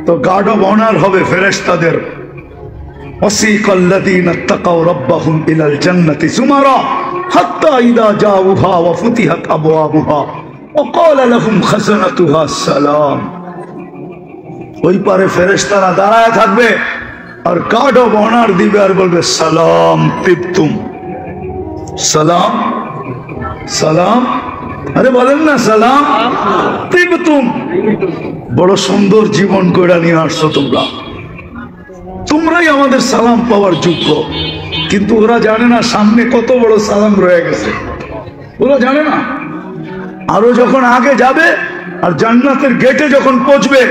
তো গার্ড অব অনার হবে ফেরেশতাদের। ওয়াসিকাল্লাযীনা তাকাউ রাব্বাহুম ইলাল জান্নাতি সুমারা হাত্তা ইযা জাউহা ওয়া ফুতিহাত আবওয়াবুহা ওয়া ক্বালা লাহুম খাযানাতুহা সালাম। ওই পারে ফেরেশতারা দাঁড়ায় থাকবে আর গার্ড অব অনার দিবে আর বলবে, সালাম তিবতুম, সালাম সালাম। আরে বলেন না, সালাম তিবতুম, বড় সুন্দর জীবন কইরা নিয়ে আসছো তোমরা, তোমরাই আমাদের সালাম পাওয়ার যোগ্য। কিন্তু ওরা জানে না সামনে কত বড় সালাম রয়ে গেছে, ওরা জানে না। আরো যখন আগে যাবে আর জান্নাতের গেটে যখন পৌঁছবে,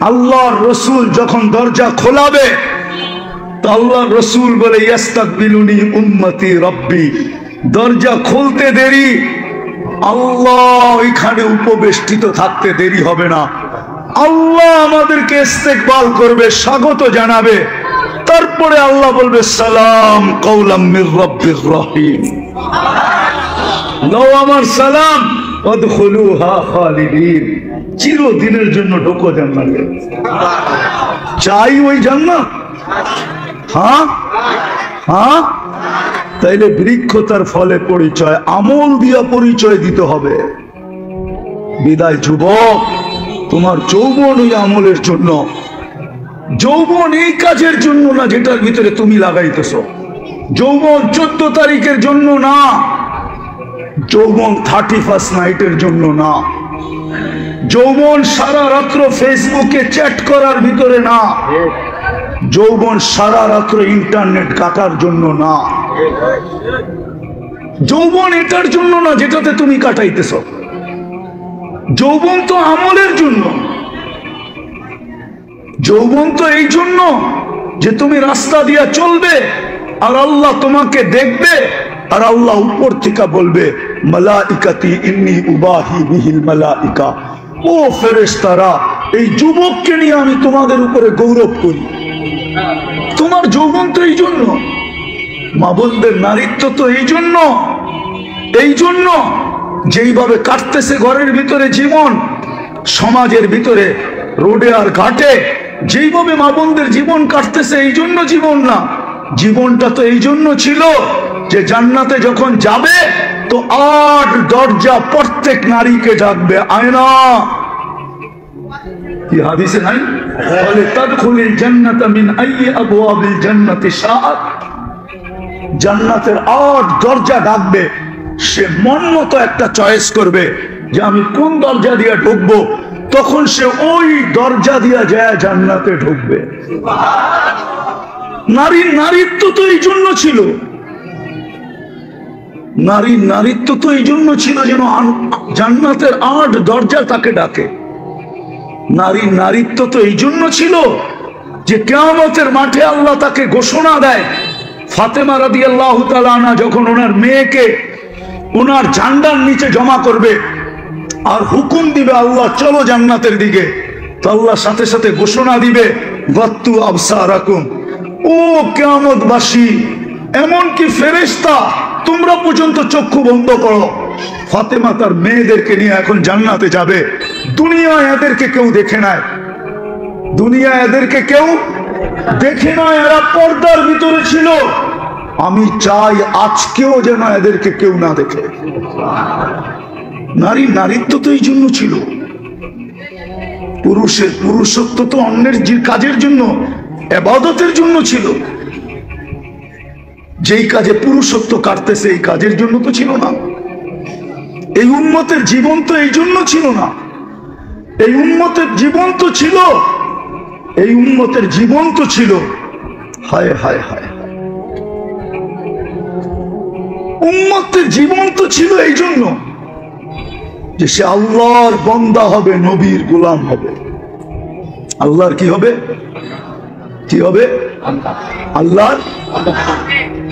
আল্লাহর রসুল যখন দরজা খোলাবে তো আল্লাহর রসুল বলে, ইয়াস্তাকবিলুনি উম্মতি রব্বি। দরজা খুলতে দেরি, আল্লাহ এখানে উপবেষ্টিত থাকতে দেরি হবে না। আল্লাহ আমাদেরকে ইস্তেকবাল করবে, স্বাগত জানাবে। তারপরে আল্লাহ বলবে সালাম কওলাম মির রাব্বির রহিম, নাও আমার সালাম, ওয়াদখুলুহা খালিদিন, চিরদিনের জন্য ঢোকো জান্নাতে। চাই ওই জান্নাত? হ্যাঁ হ্যাঁ। তাইলে বৃক্ষ তার ফলে পরিচয়, আমল দিয়া পরিচয় দিতে হবে। বিদায় যুবক, তোমার যৌবন ওই আমলের জন্য। যৌবন এই কাজের জন্য না যেটার ভিতরে তুমি লাগাইতেছ। যৌবন 14 তারিখের জন্য না, যৌবন 31st নাইটের জন্য না, যৌবন সারা রাত্র ফেসবুকে চ্যাট করার ভিতরে না, যৌবন সারা রাত্র ইন্টারনেট কাটার জন্য না, যৌবন এটার জন্য না যেটাতে তুমি কাটাইতেছ। যৌবন তো আমলের জন্য। যৌবন তো এই জন্য যে তুমি রাস্তা দিয়া চলবে আর আল্লাহ তোমাকে দেখবে, আর আল্লাহ উপর থেকে বলবে মালাইকাতি ইন্নী উবাহি বিহিল মালাইকা, ও ফেরেশতারা, এই যুবককে নিয়ে আমি তোমাদের উপরে গৌরব করি। তোমার যৌবন তো এই জন্য, মা বোনদের নারীত্ব তো এই জন্য, এই জন্য যেইভাবে কাটতেছে ঘরের ভিতরে জীবন, সমাজের ভিতরে, রোডে আর ঘাটে যেইভাবে মা বোনদের জীবন কাটতেছে, এই জন্য জীবন না। জীবনটা তো এই জন্য ছিল যে জান্নাতে যখন যাবে তো 8 দরজা প্রত্যেক নারীকে ডাকবে, আয়না। কি হাদিসে নাই? বলে তাদখুলিল জান্নাতা মিন আইয়ি আবওয়াবিল জান্নাতি শাআত। জান্নাতের 8 দরজা ডাকবে, সে মন মতো একটা চয়েস করবে যে আমি কোন দরজা দিয়ে ঢুকবো, তখন সে ওই দরজা দিয়া যায় জান্নাতে ঢুকবে। নারীর নারীত্ব তো এই জন্য ছিল, নারীর নারীত্ব তো এই জন্য ছিল যেন জান্নাতের 8 দরজা তাকে ডাকে। নারীর নারীত্ব তো এই জন্য ছিল যে কিয়ামতের মাঠে আল্লাহ তাকে ঘোষণা দেয়। ফাতেমা রাদিয়াল্লাহু তাআলা আনহা যখন ওনার মেয়েকে ওনার ঝান্ডার নিচে জমা করবে আর হুকুম দিবে আল্লাহ চলো জান্নাতের দিকে, তো আল্লাহ সাথে সাথে ঘোষণা দিবে গাত্তু আবসারাকুম, ও কিয়ামতবাসী, এমনকি ফেরেশতা তোমরা পর্যন্ত চক্ষু বন্ধ করো। ফাতেমা তার মেয়েদেরকে নিয়ে এখন জান্নাতে যাবে। দুনিয়ায় এদেরকে কেউ দেখে নাই, দুনিয়ায় এদেরকে কেউ দেখে নাই, এরা পর্দার ভিতরে ছিল। আমি চাই আজকেও যেন এদেরকে কেউ না দেখে। নারীর নারীত্ব তো এই জন্য ছিল। পুরুষের পুরুষত্ব তো অন্যের কাজের জন্য, ইবাদতের জন্য ছিল। যেই কাজে পুরুষত্ব কাটতেছে এই কাজের জন্য তো ছিল না। এই উম্মতের জীবন তো এই জন্য ছিল না। এই উম্মতের জীবন তো ছিল, এই উম্মতের জীবন তো ছিল, হায় হায় হায়, উম্মতের জীবন তো ছিল এই জন্য যে সে আল্লাহর বান্দা হবে, নবীর গোলাম হবে। আল্লাহর কি হবে? কি হবে? আল্লাহর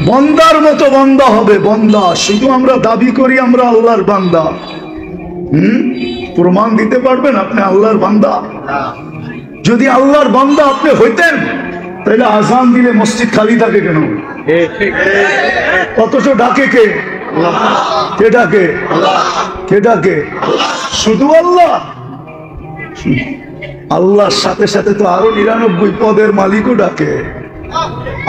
বান্দার মতো বান্দা হবে। বান্দা শুধু আমরা দাবি করি আমরা আল্লাহর বান্দা, প্রমাণ দিতে পারবেন আপনি আল্লাহর বান্দা? যদি আল্লাহর বান্দা আপনি হইতেন তাহলে আজান দিলে মসজিদ খালি থাকে কেন? অথচ ডাকে কে? কে ডাকে? কে ডাকে? শুধু আল্লাহ। আল্লাহর সাথে সাথে তো আরো 99 পদের মালিকও ডাকে।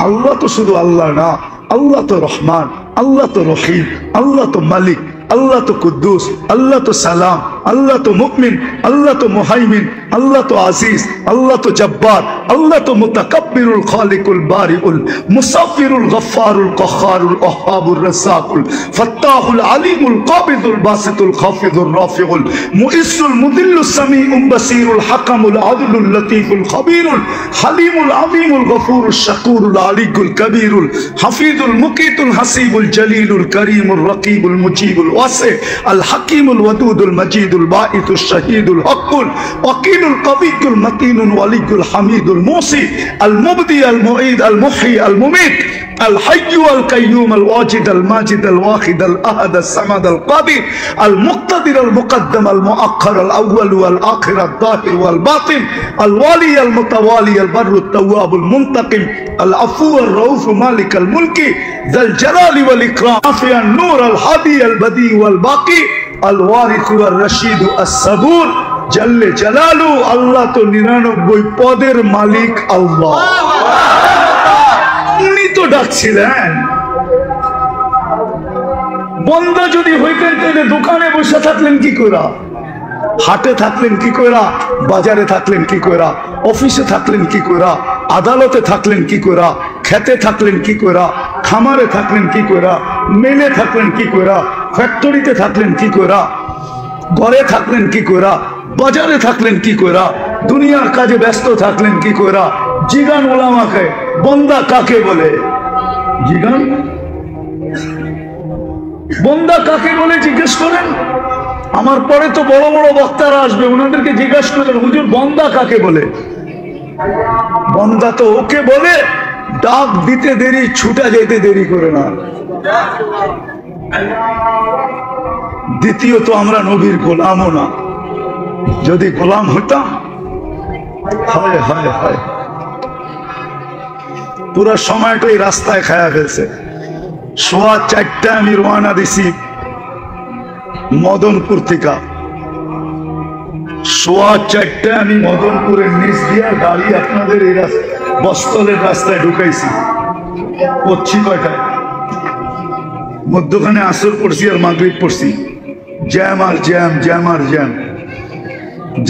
আল্লাহ তো শুধু আল্লাহ না, আল্লাহ তো রহমান, আল্লাহ তো রহিম, আল্লাহ তো মালিক, আল্লাহ তো কুদ্দুস, আল্লাহ তো সালাম, আল্লাহ তো মুমিন, আল্লাহ তো মুহাইমিন, আল্লাহ তো আজিজ, আল্লাহ তো জব্বার, আল্লাহ তো মুতাকাব্বিরুল খালিকুল বারিউল মুসাফিরুল গফফারুল কহ্হারুল ওয়াহ্হাবুর রাজ্জাকুল ফাত্তাহুল আলিমুল কাবিদুল বাসিতুল খাফিদুর রাফিউল মুইসুল মুদিল্লুস সামিউল বাসিরুল হাকামুল আদলুল লতীফুল খবীরুল হালিমুল আযীমুল গফুরুশ শাকুরুল আলিকুল কবীরুল হাফিজুল মুকিতুল হাসিবুল জলিলুল করিমুর রকিবুল মুজিবুল ওয়াসি আল হাকিমুল ওয়াদুদুল মজিদুল বাঈতুশ শাহীদুল হকুল ওয়াকিল القوي المتين الولي الحميد الموصي المبدي المعيد المحيي المميت الحي القيوم الواجد الماجد الواحد الأحد الصمد القادر المقتدر المقدم المؤخر الأول والآخر الظاهر والباطن الوالي المتوالي البر التواب المنتقم العفو الرؤوف مالك الملك ذا الجلال والإكرام رافع النور الهادي البديع والباقي الوارث والرشيد الصبور জাল্লে জালালু। আল্লাহ তো 99 পদের মালিক আল্লাহ, উনি তো ডাকছিলেন। বন্দা যদি হইতেন তাহলে দোকানে বসে থাকলেন কি করে, হাটে থাকলেন কি করে, বাজারে থাকলেন কি করে, অফিসে থাকলেন কি করে, আদালতে থাকলেন কি করে, খেতে থাকলেন কি করে, খামারে থাকলেন কি করে, মেলে থাকলেন কি করে, ফ্যাক্টরিতে থাকলেন কি করে, ঘরে থাকলেন কি করে, বাজারে থাকলেন কি করে, দুনিয়ার কাজে ব্যস্ত থাকলেন কি করে। জিগান ওলামাকে বন্দা কাকে বলে, জিগান বন্দা কাকে বলে জিজ্ঞেস করেন। আমার পরে তো বড় বড় বক্তারা আসবে, ওনাদেরকে জিজ্ঞাসা করেন হুজুর বন্দা কাকে বলে। বন্দা তো ওকে বলে ডাক দিতে দেরি ছুটা যেতে দেরি করে না। দ্বিতীয়ত আমরা নবীর গোলামও না, যদি গোলাম হইতাম হায় হায় হায় পুরা সময়টাই রাস্তায় খায়া ফেলছে। 4:15 আমি রওনা দিছি মদনপুর থেকে। 4:15 আমি মদনপুরের নিচ দিয়া গাড়ি আপনাদের এই বস্তলের রাস্তায় ঢুকাইছি। পড়ছি কয়টায়, মধ্যখানে আসর পড়ছি আর মাগরিব পড়ছি। জ্যাম আর জ্যাম, জ্যাম আর জ্যাম।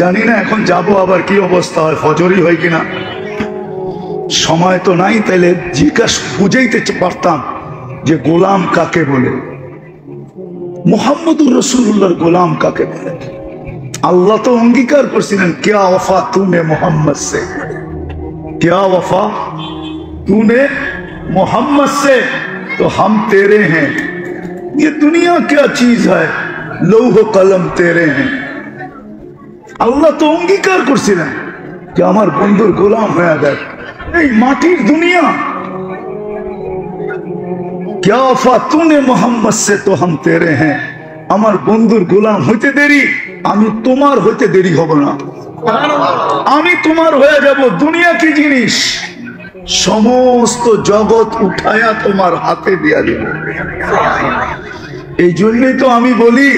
জানি না এখন যাব আবার কি অবস্থা হয়, ফজরই হয় কিনা। সময় তো নাই, তাইলে জিজ্ঞাসা বুঝাইতে পারতাম যে গোলাম কাকে বলে, মুহাম্মদুর রাসূলুল্লাহর গোলাম কাকে বলে। আল্লাহ তো অঙ্গীকার করছিলেন क्या वफा तूने मोहम्मद से, क्या वफा तूने मोहम्मद से तो हम तेरे हैं। ये दुनिया क्या चीज है, लौह कलम तेरे हैं। আল্লাহ তো অঙ্গীকার করছিলেন যে আমার বন্ধুর গোলাম হয়ে দেখ। এই মাটির দুনিয়া क्या वफा तूने मोहम्मद से तो हम तेरे हैं। আমার বন্ধুর গোলাম হইতে দেরি, আমি তোমার হইতে দেরি হব না। আমি তোমার হয়ে যাব। দুনিয়া কি জিনিস, সমস্ত জগৎ উঠায়া তোমার হাতে দিয়া দিব। এই জন্যই তো আমি বলি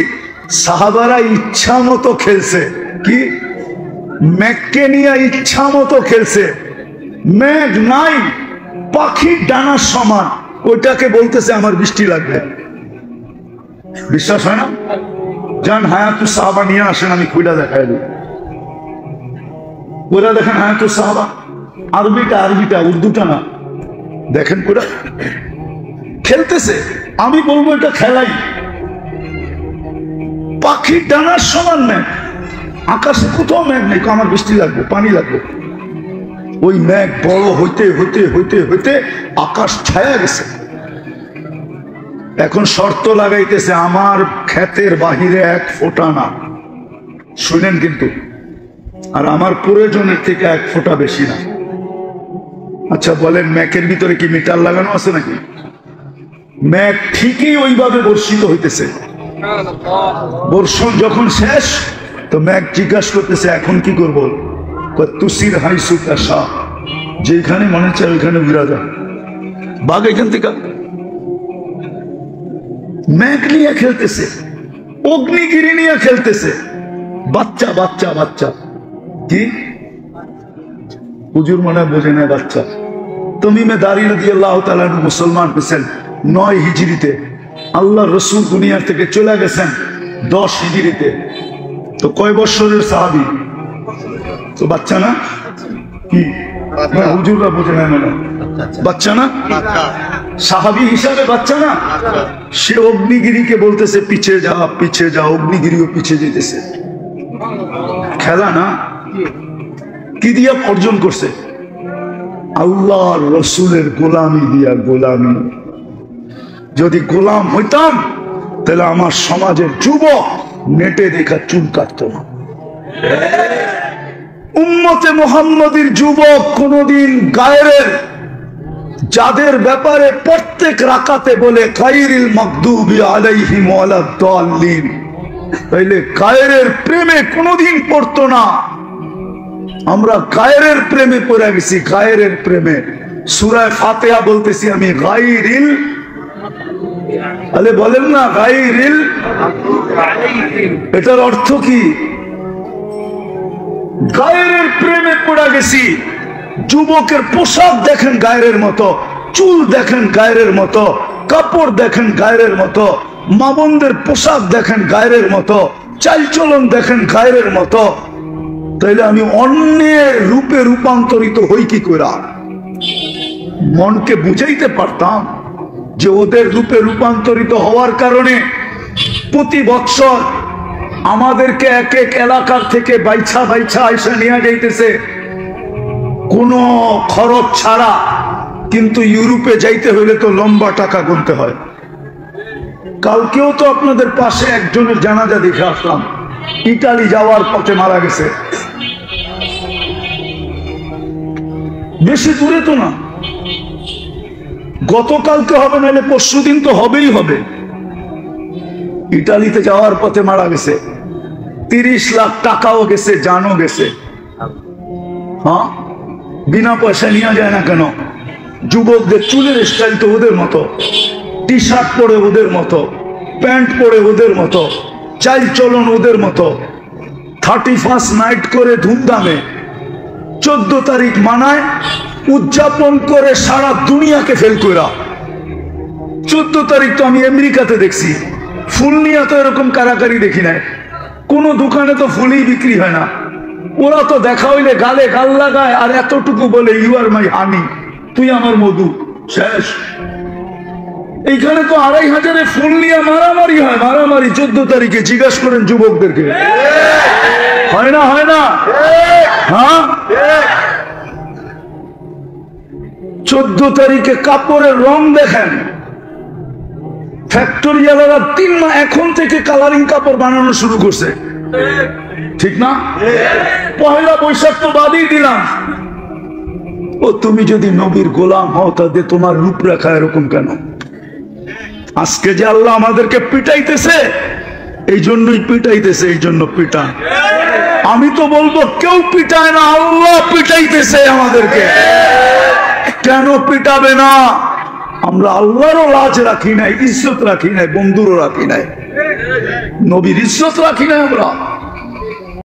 সাহাবারা ইচ্ছা মতো খেলছে। কি মেঘকে নিয়ে ইচ্ছা মতো খেলছে। মেঘ নাই, পাখির ডানার সমান, ওইটাকে বলতেছে আমার বৃষ্টি লাগবে। বিশ্বাস হয় না? যান হায়াতুস সাহাবা নিয়ে আসেন, আমি খুঁজা দেখাই দিই। ওরা দেখেন হায়াতুস সাহাবা, আরবিটা আরবিটা, উর্দুটা না। দেখেন পুরা খেলতেছে। আমি বলবো এটা খেলাই। পাখির ডানার সমান মেঘ, আকাশে কোথাও মেঘ নেই, আমার বৃষ্টি লাগবে, পানি লাগবে। ওই মেঘ বড় হইতে হইতে হইতে হইতে আকাশ ছায়া গেছে। এখন শর্ত লাগাইতেছে আমার ক্ষেতের বাহিরে 1 ফোঁটা না, শুনেন কিন্তু, আর আমার প্রয়োজনের থেকে 1 ফোঁটা বেশি না। আচ্ছা বলেন মেঘের ভিতরে কি মিটার লাগানো আছে নাকি? মেঘ ঠিকই ওইভাবে বর্ষিত হইতেছে। বর্ষণ যখন শেষ তো মেঘ জিজ্ঞাসা করতেছে এখন কি করবো? তুসির হাইসু কাশা, যেখানে মনে চায় ওইখানে বিরাজা, বাঘ এখান থেকে। মেঘ নিয়ে খেলতেছে, অগ্নিগিরি নিয়ে খেলতেছে। বাচ্চা বাচ্চা বাচ্চা, কি হুজুর মনে বোঝে না বাচ্চা। তমিমে দাঁড়ি রাদিয়াল্লাহু তাআলা মুসলমান হয়েছেন 9 হিজরিতে। আল্লাহ রসুল দুনিয়ার থেকে চলে গেছেন 10 হিজরিতে। তো কয় বছরের সাহাবী? তো বাচ্চা না? কি হুজুররা বোঝে না, মানে বাচ্চা না? সাহাবী হিসাবে বাচ্চা না? সে অগ্নিগিরিকে বলতেছে পিছে যা পিছে যা, অগ্নিগিরিও পিছে যেতেছে। খেলা না, কি দিয়া অর্জন করছে? আল্লাহর রসুলের গোলামি দিয়া। গোলামি। যদি গোলাম হইতাম তাহলে আমার সমাজের যুবক নেটে দেখা চুল কাটত না। উম্মতে মুহাম্মাদীর যুবক কোনদিন গায়রের, যাদের ব্যাপারে প্রত্যেক রাকাতে বলে গায়রিল মাগদুবি আলাইহিম ওয়ালাদ দাল্লিন, তাইলে গায়রের প্রেমে কোনদিন পড়তো না। আমরা গায়রের প্রেমে পড়ে গেছি, গায়রের প্রেমে। সূরা ফাতিহা বলতেছি আমি গায়রিল, আলে বলেন না গায়রিল, এটার অর্থ কি? গায়রের প্রেমে পড়ে গেছি। যুবকের পোশাক দেখেন গায়রের মতো, চুল দেখেন গায়রের মতো, কাপড় দেখেন গায়রের মতো, মা বোনদের পোশাক দেখেন গায়রের মতো, চালচলন দেখেন গায়রের মতো। তাইলে আমি অন্যের রূপে রূপান্তরিত হই কি করে? মনকে বুঝাইতে পারতাম যে ওদের রূপে রূপান্তরিত হওয়ার কারণে প্রতি বৎসর আমাদেরকে এক এক এলাকার থেকে বাইছা বাইছা আইসা নিয়ে যাইতেছে কোনো খরচ ছাড়া। কিন্তু ইউরোপে যাইতে হইলে তো লম্বা টাকা গুনতে হয়। কালকেও তো আপনাদের পাশে একজনের জানাজা দেখে আসলাম, ইতালি যাওয়ার পথে মারা গেছে। বেশি দূরে তো না, গতকালকে হবে, নাহলে পরশুদিন তো হবেই হবে। ইতালিতে যাওয়ার পথে মারা গেছে, 30 লাখ টাকাও গেছে, জানও গেছে। হ্যাঁ, বিনা পয়সা নিয়ে যায় না কেন? যুবকদের চুলের স্টাইল তো ওদের মতো, টি শার্ট পরে ওদের মতো, প্যান্ট পরে ওদের মতো, চাল চলন ওদের মতো। 31st নাইট করে ধুমধামে 14 তারিখ মানায়, উদযাপন করে সারা দুনিয়াকে ফেল করা। 14 তারিখ তো আমি আমেরিকাতে দেখছি, ফুল নিয়ে তো এরকম কারাকারি দেখি নাই। কোনো দোকানে তো ফুলই বিক্রি হয় না। ওরা তো দেখা হইলে গালে গাল লাগায় আর এতটুকু বলে ইউ আর মাই হানি, তুই আমার মধু, শেষ। এইখানে তো 2500 ফুল নিয়ে মারামারি হয়, মারামারি 14 তারিখে। জিজ্ঞাসা করেন যুবকদেরকে, হয় না? হয় না? হ্যাঁ, 14 তারিখে কাপড়ের রং দেখেন, ফ্যাক্টরিওয়ালারা 3 মাস এখন থেকে কালারিং কাপড় বানানো শুরু করছে, ঠিক না? পয়লা বৈশাখ তো বাদই দিলাম। ও তুমি যদি নবীর গোলাম হও তাহলে তোমার রূপরেখা এরকম কেন? আজকে যে আল্লাহ আমাদেরকে পিটাইতেছে, এই জন্যই পিটাইতেছে, এই জন্য পিটা। আমি তো বলবো কেউ পিটায় না, আল্লাহ পিটাইতেছে আমাদেরকে। কেন পিটাবে না? আমরা আল্লাহরও লাজ রাখি নাই, ইজ্জত রাখি নাই, বন্ধুরও রাখি নাই, নবীর ইজ্জত রাখি নাই আমরা।